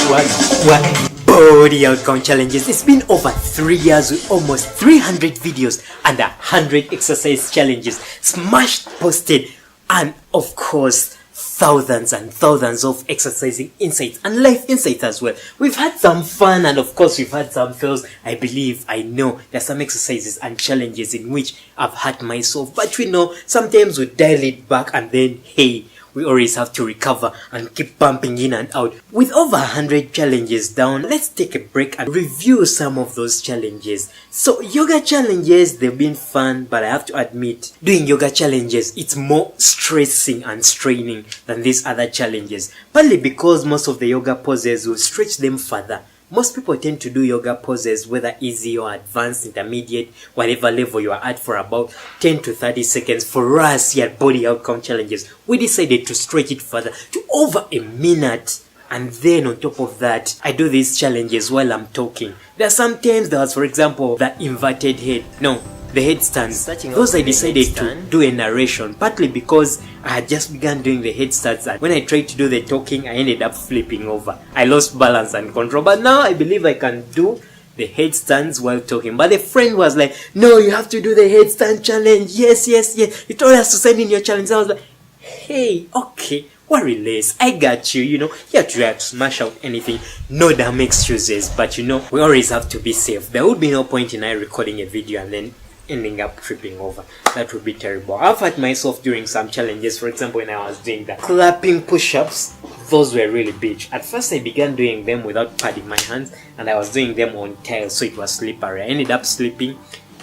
What? Body outcome challenges. It's been over 3 years with almost 300 videos and 100 exercise challenges smashed, posted, and of course thousands and thousands of exercising insights and life insights as well. We've had some fun and of course we've had some fails. I know there's some exercises and challenges in which I've hurt myself, but we know sometimes we dial it back and then hey, we always have to recover and keep bumping in and out. With over 100 challenges down, let's take a break and review some of those challenges. So yoga challenges, they've been fun, but I have to admit, doing yoga challenges, it's more stressing and straining than these other challenges. Partly because most of the yoga poses will stretch them further. Most people tend to do yoga poses, whether easy or advanced, intermediate, whatever level you are at, for about 10 to 30 seconds. For us here at Body Outcome Challenges, we decided to stretch it further to over a minute. And then on top of that, I do these challenges while I'm talking. There are sometimes there was, for example, the inverted head. No, the headstands. Those I decided to do a narration, partly because I had just begun doing the headstands, and when I tried to do the talking, I ended up flipping over. I lost balance and control, but now I believe I can do the headstands while talking. But a friend was like, no, you have to do the headstand challenge. Yes. You told us to send in your challenge. I was like, hey, okay, worry less. I got you, you have to smash out anything. No damn excuses, but we always have to be safe. There would be no point in I recording a video and then ending up tripping over. That would be terrible. I've had myself during some challenges. For example, when I was doing the clapping push-ups, those were really big. At first I began doing them without padding my hands, and I was doing them on tiles, so it was slippery. I ended up slipping,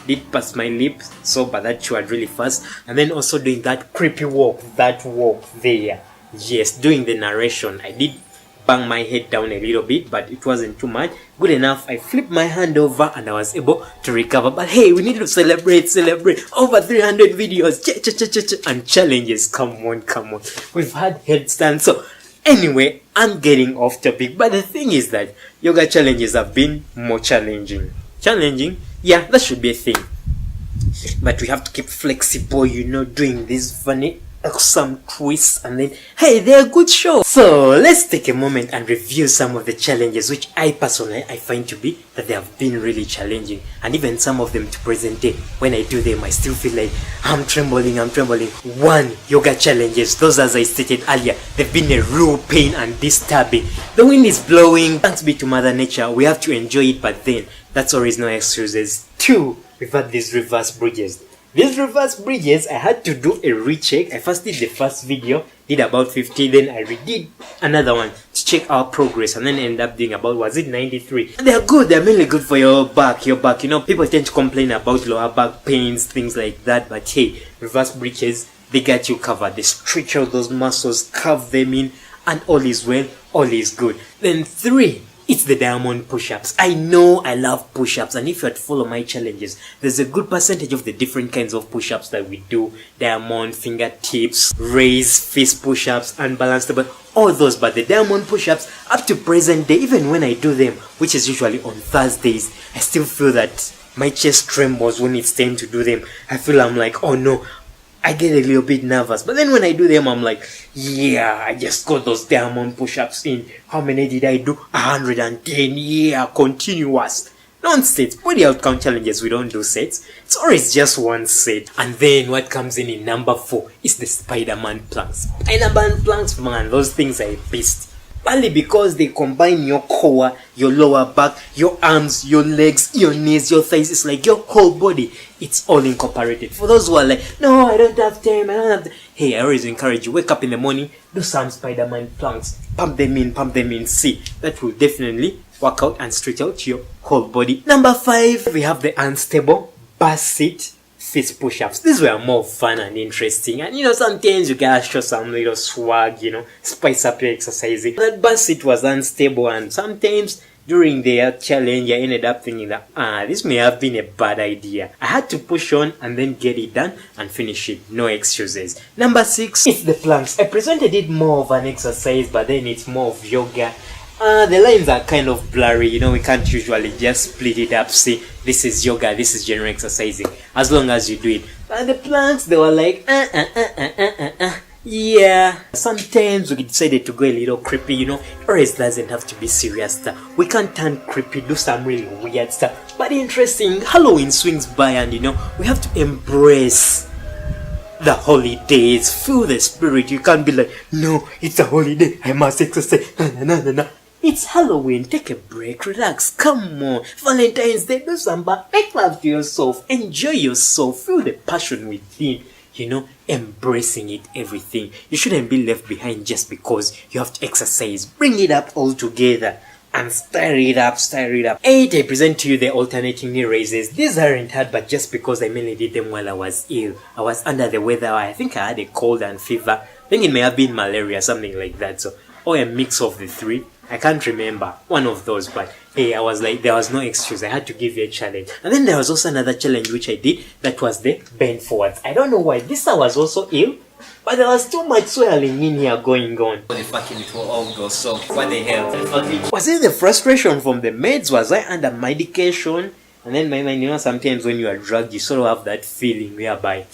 did pass my lips, so but that chewed really fast. And then also doing that creepy walk, there. Yes, doing the narration, I did bang my head down a little bit, but it wasn't too much. Good enough, I flipped my hand over and I was able to recover. But hey, we need to celebrate. Over 300 videos and challenges. Come on. We've had headstands. So anyway, I'm getting off topic, but the thing is that yoga challenges have been more challenging. Yeah, that should be a thing. But we have to keep flexible, doing these funny some twists, and then hey, they're a good show. So let's take a moment and review some of the challenges which I personally find to be that they have been really challenging, and even some of them to present day. When I do them, I still feel like I'm trembling. 1. Yoga challenges. Those, as I stated earlier, they've been a real pain and disturbing. The wind is blowing. Thanks be to Mother Nature, we have to enjoy it, but then that's always no excuses. 2. We've had these reverse bridges. These reverse bridges, I had to do a recheck. I first did the first video, did about 50, then I redid another one to check our progress, and then ended up doing about, 93. And they're good, they're mainly good for your back. People tend to complain about lower back pains, things like that, but hey, reverse bridges, they got you covered. They stretch out those muscles, curve them in, and all is well, all is good. Then 3. It's the diamond push-ups. I know I love push-ups, and if you had to follow my challenges, there's a good percentage of the different kinds of push-ups that we do. Diamond, fingertips, raise, fist push-ups, unbalanced, but all those. But the diamond push-ups, up to present day, even when I do them, which is usually on Thursdays, I still feel that my chest trembles when it's time to do them. I feel I'm like, oh no, I get a little bit nervous, but then when I do them, I'm like, yeah, I just got those diamond push-ups in. How many did I do? 110, yeah, continuous. Nonsense. Body outcome challenges, we don't do sets. It's always just one set. And then what comes in number 4 is the Spider-Man planks. Spider-Man planks, man, those things are a beast. Partly because they combine your core, your lower back, your arms, your legs, your knees, your thighs. It's like your whole body. It's all incorporated. For those who are like, no, I don't have time, Hey, I always encourage you, wake up in the morning, do some Spider-Man planks. Pump them in. See, that will definitely work out and stretch out your whole body. Number 5, we have the unstable bus seat fist push-ups. These were more fun and interesting, and sometimes you gotta show some little swag, spice up your exercising. That bus seat was unstable, and sometimes during the challenge I ended up thinking that this may have been a bad idea. I had to push on and then get it done and finish it. No excuses. Number 6 is the planks. I presented it more of an exercise, but then it's more of yoga. The lines are kind of blurry, we can't usually just split it up, see, this is yoga, this is general exercising, as long as you do it. But the planks, they were like, Yeah, sometimes we decided to go a little creepy, you know. It always doesn't have to be serious stuff. We can turn creepy, do some really weird stuff. But interesting, Halloween swings by and, you know, we have to embrace the holidays, feel the spirit. You can't be like, no, it's a holiday, I must exercise. No. It's Halloween, take a break, relax, come on. Valentine's Day, do some back, make love to yourself, enjoy yourself, feel the passion within. You know, embracing it, everything. You shouldn't be left behind just because you have to exercise. Bring it up all together and stir it up. 8, I present to you the alternating knee raises. These aren't hard, but just because I mainly did them while I was ill. I was under the weather. I think I had a cold and fever. I think it may have been malaria, something like that. So, or a mix of the three. I can't remember one of those, but hey, I was like, there was no excuse. I had to give you a challenge. And then there was also another challenge which I did. That was the bend forwards. I don't know why. This I was also ill, but there was too much swelling in here going on. The fucking it will all go. So what the hell? Was it the frustration from the meds? Was I under medication? And then my mind, you know, sometimes when you are drugged, you sort of have that feeling whereby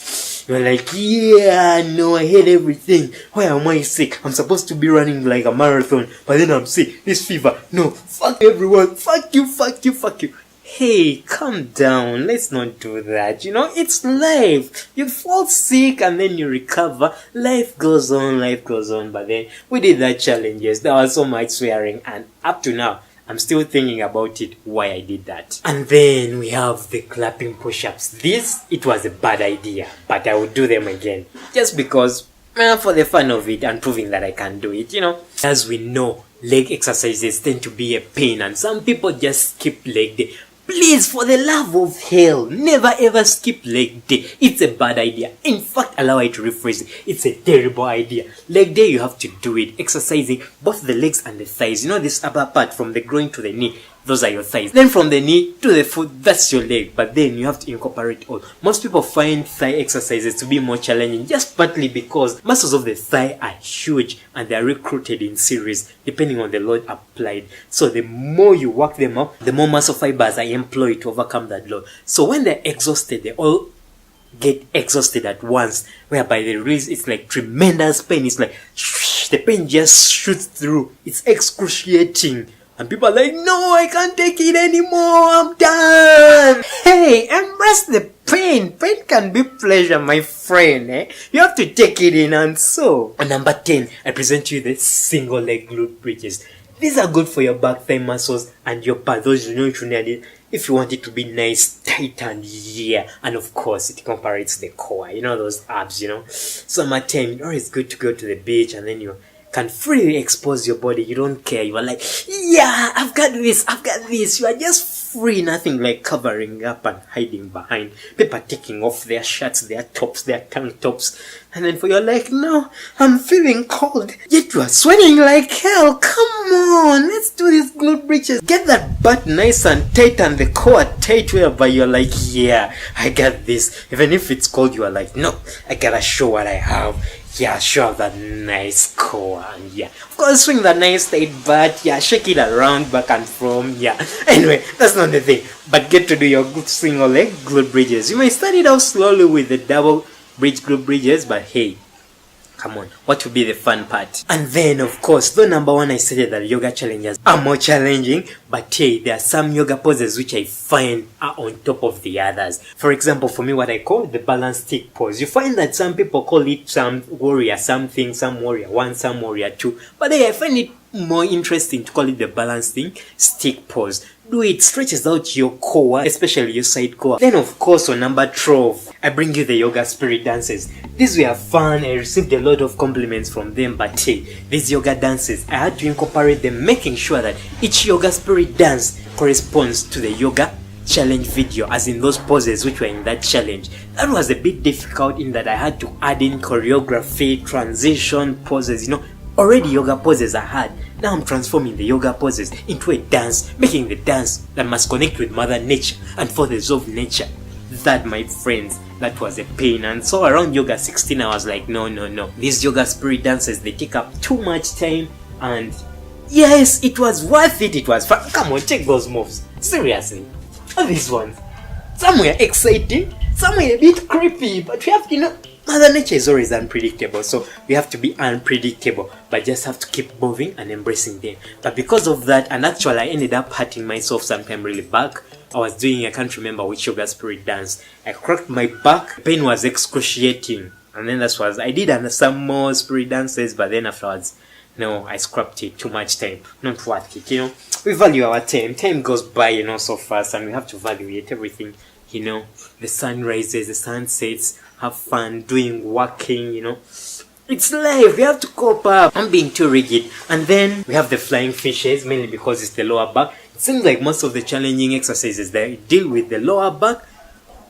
you're like, yeah, no, I hate everything. Why am I sick? I'm supposed to be running like a marathon, but then I'm sick. This fever. No, fuck everyone. Fuck you. Hey, calm down. Let's not do that. You know, it's life. You fall sick and then you recover. Life goes on. But then we did that challenges. There was so much swearing, and up to now, I'm still thinking about it, why I did that. And then we have the clapping push-ups. This, it was a bad idea, but I would do them again. Just because, for the fun of it and proving that I can do it, you know. As we know, leg exercises tend to be a pain and some people just skip leg day. Please, for the love of hell, never ever skip leg day. It's a bad idea. In fact, allow it to rephrase it. It's a terrible idea. Leg day, you have to do it. Exercising both the legs and the thighs. You know this upper part from the groin to the knee. Those are your thighs. Then from the knee to the foot, that's your leg. But then you have to incorporate all. Most people find thigh exercises to be more challenging just partly because muscles of the thigh are huge and they are recruited in series depending on the load applied. So the more you work them up, the more muscle fibers are employed to overcome that load. So when they're exhausted, they all get exhausted at once, whereby the release, it's like tremendous pain. It's like the pain just shoots through. It's excruciating. And people are like, no, I can't take it anymore. I'm done. Hey, embrace the pain. Pain can be pleasure, my friend. You have to take it in. And so, on number 10, I present to you the single leg glute bridges. These are good for your back thigh muscles and your back. Those you know you need it if you want it to be nice, tight, and yeah. And of course, it incorporates the core. You know those abs, you know. So, number 10, it's always good to go to the beach and then you can freely expose your body. You don't care. You are like, yeah, I've got this. You are just free. Nothing like covering up and hiding behind people taking off their shirts, their tops, their tank tops. And then for you're like, no, I'm feeling cold. Yet you are sweating like hell. Come on, let's do these glute bridges. Get that butt nice and tight and the core tight whereby you're like, yeah, I got this. Even if it's cold, you are like, no, I gotta show what I have. Yeah, show that nice core and yeah, of course swing that nice tight butt, yeah, shake it around back and from, yeah. Anyway, that's not the thing, but get to do your good single leg glute bridges. You may start it out slowly with the double bridge glute bridges, but hey, come on, what will be the fun part? And then, of course, though number 1 I said that yoga challenges are more challenging, but hey, there are some yoga poses which I find are on top of the others. For example, for me, what I call the balance stick pose. You find that some people call it some warrior something, some warrior 1, some warrior 2, but hey, I find it more interesting to call it the balancing stick pose. Do it, stretches out your core, especially your side core. Then of course on number 12, I bring you the yoga spirit dances. These were fun, I received a lot of compliments from them, but hey, these yoga dances, I had to incorporate them, making sure that each yoga spirit dance corresponds to the yoga challenge video, as in those poses which were in that challenge. That was a bit difficult in that I had to add in choreography, transition poses, you know. Already yoga poses are hard. Now I'm transforming the yoga poses into a dance, making the dance that must connect with Mother Nature and forces of nature. That, my friends, that was a pain. And so around yoga 16, I was like, no. These yoga spirit dances, they take up too much time. And yes, it was worth it. It was fun. Come on, check those moves. Seriously. All these ones. Some were exciting, some were a bit creepy, but we have to, you know, Mother Nature is always unpredictable, so we have to be unpredictable, but just have to keep moving and embracing them. But because of that, and actually I ended up hurting myself sometime really back. I was doing, I can't remember which yoga spirit dance. I cracked my back, pain was excruciating, and then that's what I did some more spirit dances, but then afterwards, no, I scrapped it. Too much time, not worth it. We value our time. Time goes by, so fast, and we have to evaluate everything. The sun rises, the sun sets. Have fun doing, working. It's life. We have to cope up. I'm being too rigid. And then we have the flying fishes, mainly because it's the lower back. It seems like most of the challenging exercises they deal with the lower back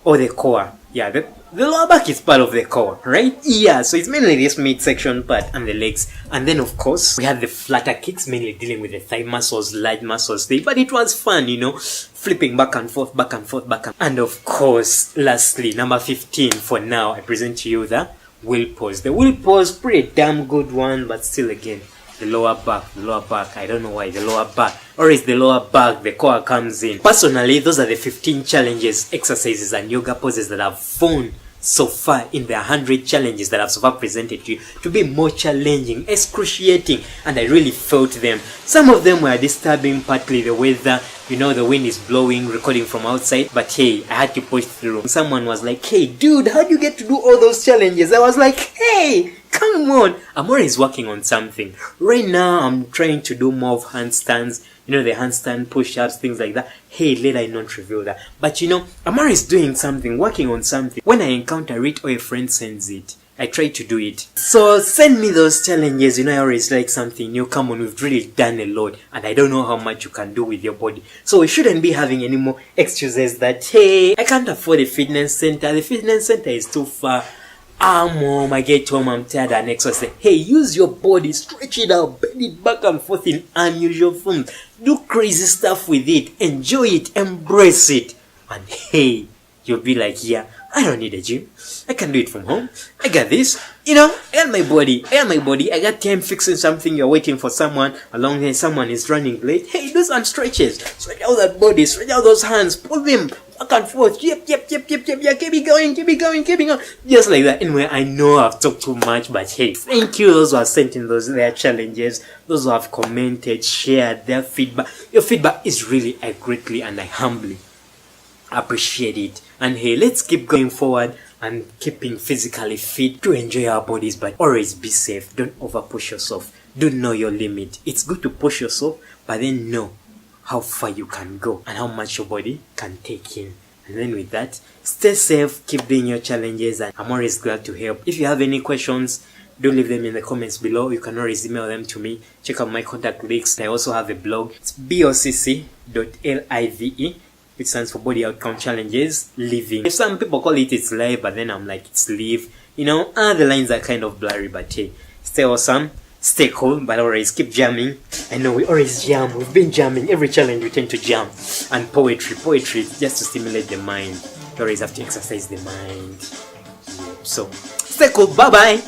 or the core. Yeah, the lower back is part of the core, right? Yeah, so it's mainly this midsection part and the legs. And then, of course, we have the flutter kicks, mainly dealing with the thigh muscles, large muscles. But it was fun, flipping back and forth, back and forth, back and forth. And of course, lastly, number 15 for now, I present to you the wheel pose. The wheel pose, pretty damn good one, but still again, the lower back, I don't know why, the lower back, or is the lower back, the core comes in. Personally, those are the 15 challenges, exercises, and yoga poses that I've found so far in the 100 challenges that I've so far presented to you to be more challenging, excruciating, and I really felt them. Some of them were disturbing, partly the weather, the wind is blowing, recording from outside, but hey, I had to push through. Someone was like, hey dude, how do you get to do all those challenges? I was like, hey, come on. I'm always working on something. Right now, I'm trying to do more of handstands, the handstand push-ups, things like that. Hey, later I not reveal that. But I'm always doing something, working on something. When I encounter it or a friend sends it, I try to do it. So send me those challenges. I always like something new. Come on, we've really done a lot, and I don't know how much you can do with your body. So we shouldn't be having any more excuses that, hey, I can't afford a fitness center. The fitness center is too far. Mom, I get home, I'm tired, and exhausted. Hey, use your body, stretch it out, bend it back and forth in unusual forms. Do crazy stuff with it, enjoy it, embrace it. And hey, you'll be like, yeah, I don't need a gym. I can do it from home. I got this. I got my body. I got time fixing something. You're waiting for someone. Along here, someone is running late. Hey, do some stretches. Stretch out that body. Stretch out those hands. Pull them back and forth. Yep. Yeah, keep it going. Just like that. Anyway, I know I've talked too much, but hey, thank you those who have sent in their challenges. Those who have commented, shared their feedback. Your feedback is really, I greatly and I humbly appreciate it. And hey, let's keep going forward and keeping physically fit to enjoy our bodies, but always be safe. Don't over push yourself. Do know your limit. It's good to push yourself, but then know how far you can go and how much your body can take in. And then with that, stay safe, keep doing your challenges, and I'm always glad to help. If you have any questions, do leave them in the comments below. You can always email them to me. Check out my contact links. I also have a blog. It's bocc.live, which stands for Body Outcome Challenges Living. If some people call it's live, but then I'm like, it's live. The lines are kind of blurry, but hey, stay awesome, stay cool, but always keep jamming. I know we always jam. We've been jamming. Every challenge we tend to jam. And poetry, just to stimulate the mind. You always have to exercise the mind. So, stay cool. Bye-bye.